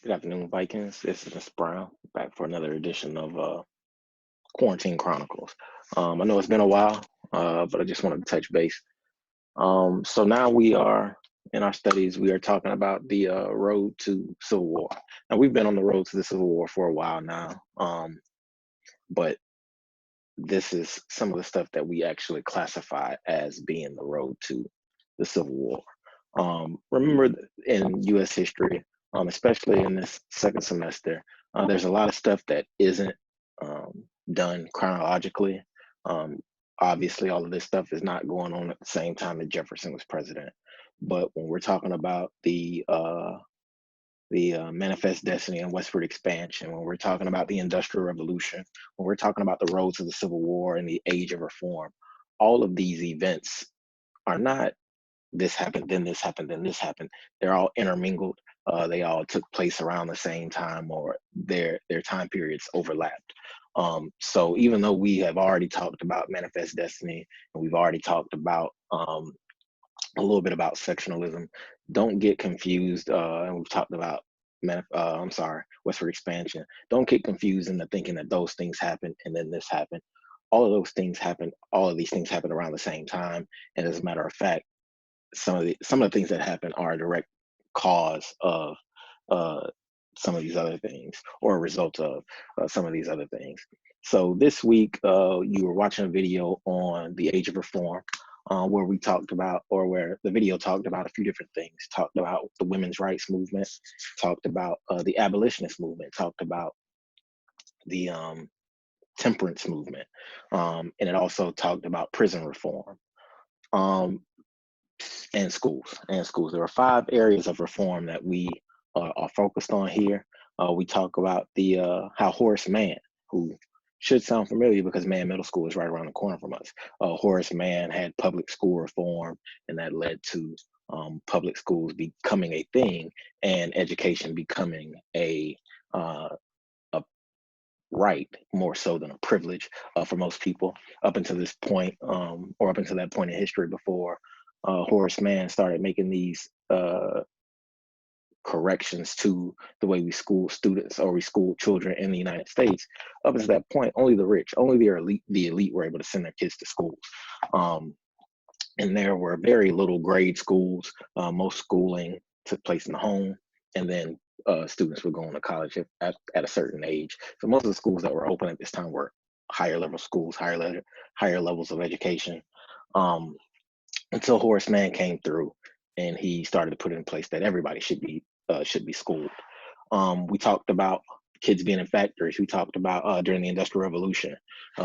Good afternoon, Vikings. This is Mr. Brown back for another edition of Quarantine Chronicles. I know it's been a while, but I just wanted to touch base. So now we are in our studies. We are talking about the road to Civil War. Now we've been on the road to the Civil War for a while now, but this is some of the stuff that we actually classify as being the road to the Civil War. Remember in U.S. history, especially in this second semester, there's a lot of stuff that isn't done chronologically. Um, Obviously, all of this stuff is not going on at the same time that Jefferson was president. But when we're talking about the manifest destiny and westward expansion, when we're talking about the Industrial Revolution, when we're talking about the roads to the Civil War and the age of reform, all of these events are not this happened, then this happened, then this happened. They're all intermingled. They all took place around the same time, or their time periods overlapped. So even though we have already talked about manifest destiny and we've already talked about a little bit about sectionalism, don't get confused. And we've talked about westward expansion. Don't get confused into thinking that those things happened and then this happened. All of those things happened. All of these things happened around the same time. And as a matter of fact, some of the things that happen are a direct cause of uh, some of these other things, or a result of some of these other things. So this week, you were watching a video on the age of reform, where we talked about, or where the video talked about a few different things. Talked about the women's rights movement, talked about the abolitionist movement, talked about the temperance movement, and it also talked about prison reform. Um, and schools. There are five areas of reform that we are focused on here. We talk about the how Horace Mann, who should sound familiar because Mann Middle School is right around the corner from us. Horace Mann had public school reform, and that led to public schools becoming a thing and education becoming uh, a right more so than a privilege for most people up until this point, or up until that point in history before Horace Mann started making these corrections to the way we school students or we school children in the United States. Up until that point, only the rich, only the elite were able to send their kids to schools. Um, and there were very little grade schools. Most schooling took place in the home, and then students would go on to college at a certain age. So most of the schools that were open at this time were higher level schools, higher levels of education. Um, until Horace Mann came through, and he started to put in place that everybody should be schooled. We talked about kids being in factories. We talked about during the Industrial Revolution.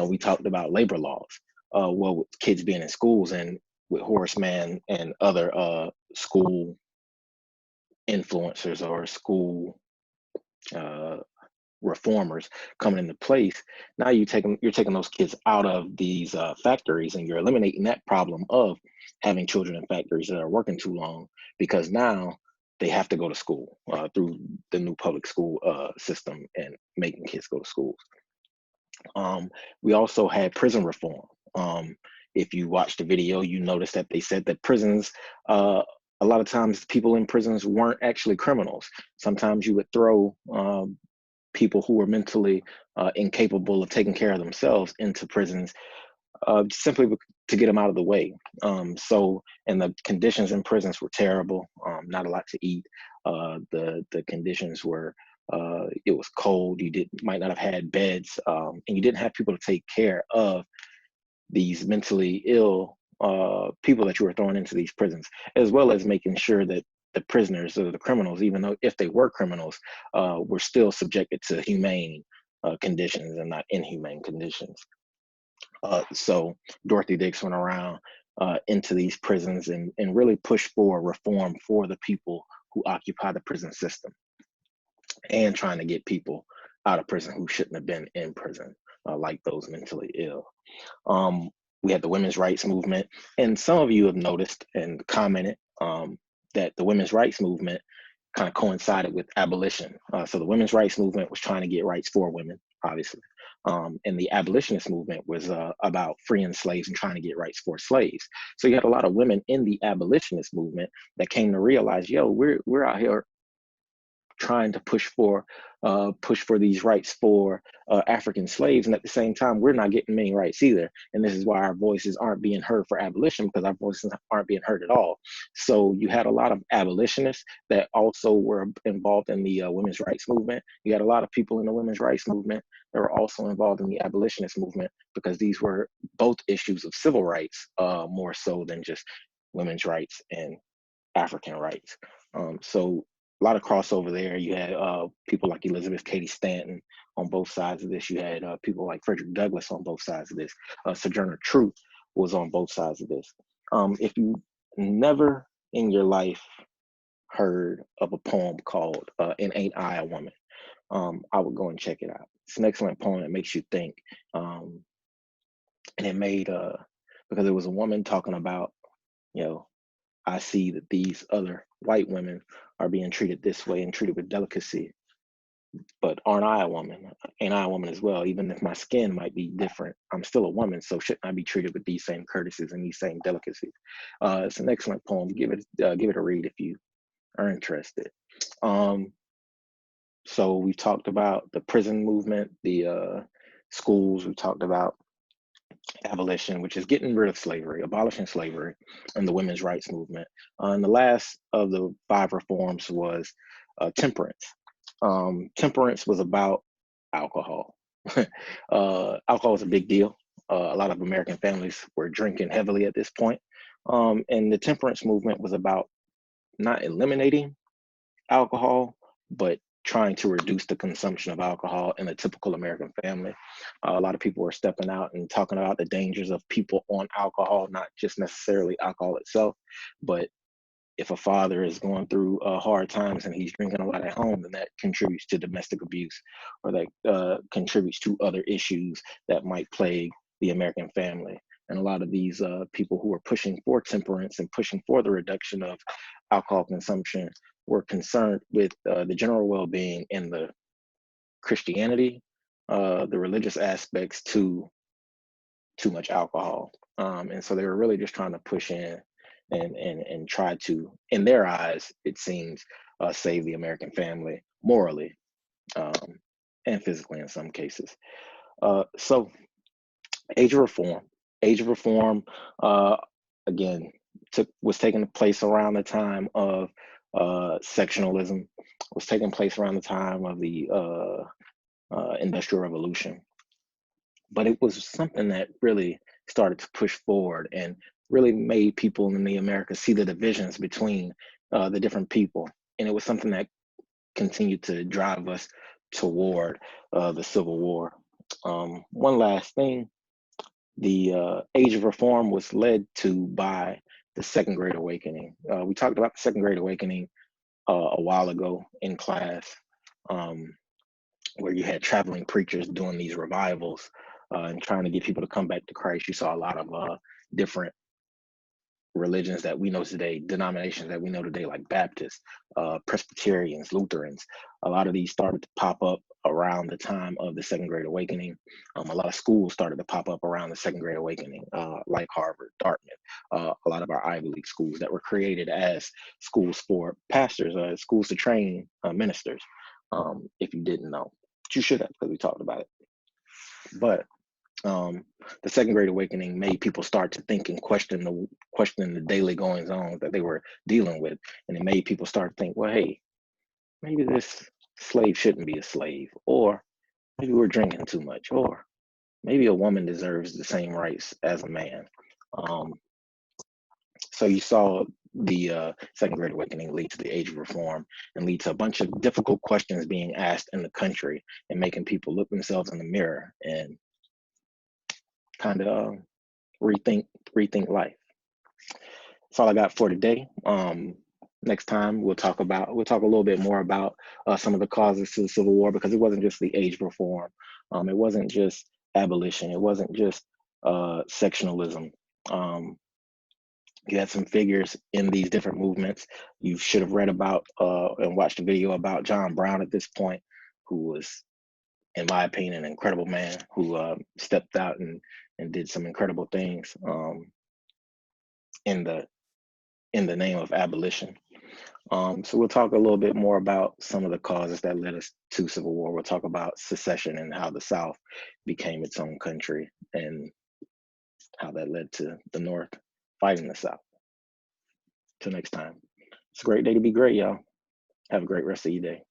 We talked about labor laws. Well, with kids being in schools, and with Horace Mann and other school influencers or school uh, reformers coming into place. Now you're taking those kids out of these factories, and you're eliminating that problem of having children in factories that are working too long, because now they have to go to school through the new public school system and making kids go to schools. We also had prison reform. If you watched the video, you noticed that they said that prisons, a lot of times people in prisons weren't actually criminals. Sometimes you would throw people who were mentally incapable of taking care of themselves into prisons, simply to get them out of the way. And the conditions in prisons were terrible. Not a lot to eat. The conditions were, it was cold. You might not have had beds, and you didn't have people to take care of these mentally ill people that you were throwing into these prisons, as well as making sure that the prisoners or the criminals, even though if they were criminals, were still subjected to humane conditions and not inhumane conditions. So Dorothy Dix went around into these prisons and really pushed for reform for the people who occupy the prison system, and trying to get people out of prison who shouldn't have been in prison, like those mentally ill. Um, we had the women's rights movement, and some of you have noticed and commented that the women's rights movement kind of coincided with abolition. So the women's rights movement was trying to get rights for women, obviously. And the abolitionist movement was about freeing slaves and trying to get rights for slaves. So you had a lot of women in the abolitionist movement that came to realize, yo, we're out here trying to push for these rights for African slaves, and at the same time, we're not getting many rights either. And this is why our voices aren't being heard for abolition, because our voices aren't being heard at all. So you had a lot of abolitionists that also were involved in the women's rights movement. You had a lot of people in the women's rights movement that were also involved in the abolitionist movement, because these were both issues of civil rights, more so than just women's rights and African rights. So a lot of crossover there. You had people like Elizabeth Cady Stanton on both sides of this. You had people like Frederick Douglass on both sides of this. Sojourner Truth was on both sides of this. If you never in your life heard of a poem called "And Ain't I a Woman," I would go and check it out. It's an excellent poem. It makes you think, and it made because it was a woman talking about, you know, I see that these other white women are being treated this way and treated with delicacy, but aren't I a woman? Ain't I a woman as well? Even if my skin might be different, I'm still a woman, so shouldn't I be treated with these same courtesies and these same delicacies? It's an excellent poem. Give it a read if you are interested. Um, so we talked about the prison movement, the schools. We talked about abolition, which is getting rid of slavery, abolishing slavery, and the women's rights movement. And the last of the five reforms was temperance. Temperance was about alcohol. Alcohol was a big deal. A lot of American families were drinking heavily at this point. And the temperance movement was about not eliminating alcohol, but trying to reduce the consumption of alcohol in a typical American family. A lot of people were stepping out and talking about the dangers of people on alcohol, not just necessarily alcohol itself, but if a father is going through hard times and he's drinking a lot at home, then that contributes to domestic abuse, or that contributes to other issues that might plague the American family. And a lot of these people who are pushing for temperance and pushing for the reduction of alcohol consumption were concerned with the general well-being and the Christianity, the religious aspects to too much alcohol. And so they were really just trying to push in and try to, in their eyes, it seems, save the American family morally, um, and physically in some cases. So age of reform, age of reform, uh, again, was taking place around the time of sectionalism, was taking place around the time of the Industrial Revolution. But it was something that really started to push forward and really made people in the Americas see the divisions between the different people. And it was something that continued to drive us toward the Civil War. One last thing, the Age of Reform was led to by the Second Great Awakening. We talked about the Second Great Awakening a while ago in class, um, where you had traveling preachers doing these revivals and trying to get people to come back to Christ. You saw a lot of different religions that we know today, denominations that we know today, like Baptists, Presbyterians, Lutherans. A lot of these started to pop up around the time of the Second Great Awakening. A lot of schools started to pop up around the Second Great Awakening, like Harvard, Dartmouth, a lot of our Ivy League schools that were created as schools for pastors, schools to train ministers. If you didn't know, but you should have, because we talked about it. But the Second Great Awakening made people start to think and question the daily goings on that they were dealing with, and it made people start to think, well, hey, maybe this slave shouldn't be a slave, or maybe we're drinking too much, or maybe a woman deserves the same rights as a man. Um, so you saw the Second Great Awakening lead to the Age of Reform and lead to a bunch of difficult questions being asked in the country and making people look themselves in the mirror and kind of rethink life. That's all I got for today. Next time we'll talk a little bit more about some of the causes to the Civil War, because it wasn't just the age of reform, it wasn't just abolition, it wasn't just sectionalism. You had some figures in these different movements. You should have read about and watched a video about John Brown at this point, who was, in my opinion, an incredible man who stepped out and did some incredible things in the name of abolition. So we'll talk a little bit more about some of the causes that led us to civil war. We'll talk about secession and how the South became its own country and how that led to the North fighting the South. Till next time. It's a great day to be great, y'all. Have a great rest of your day.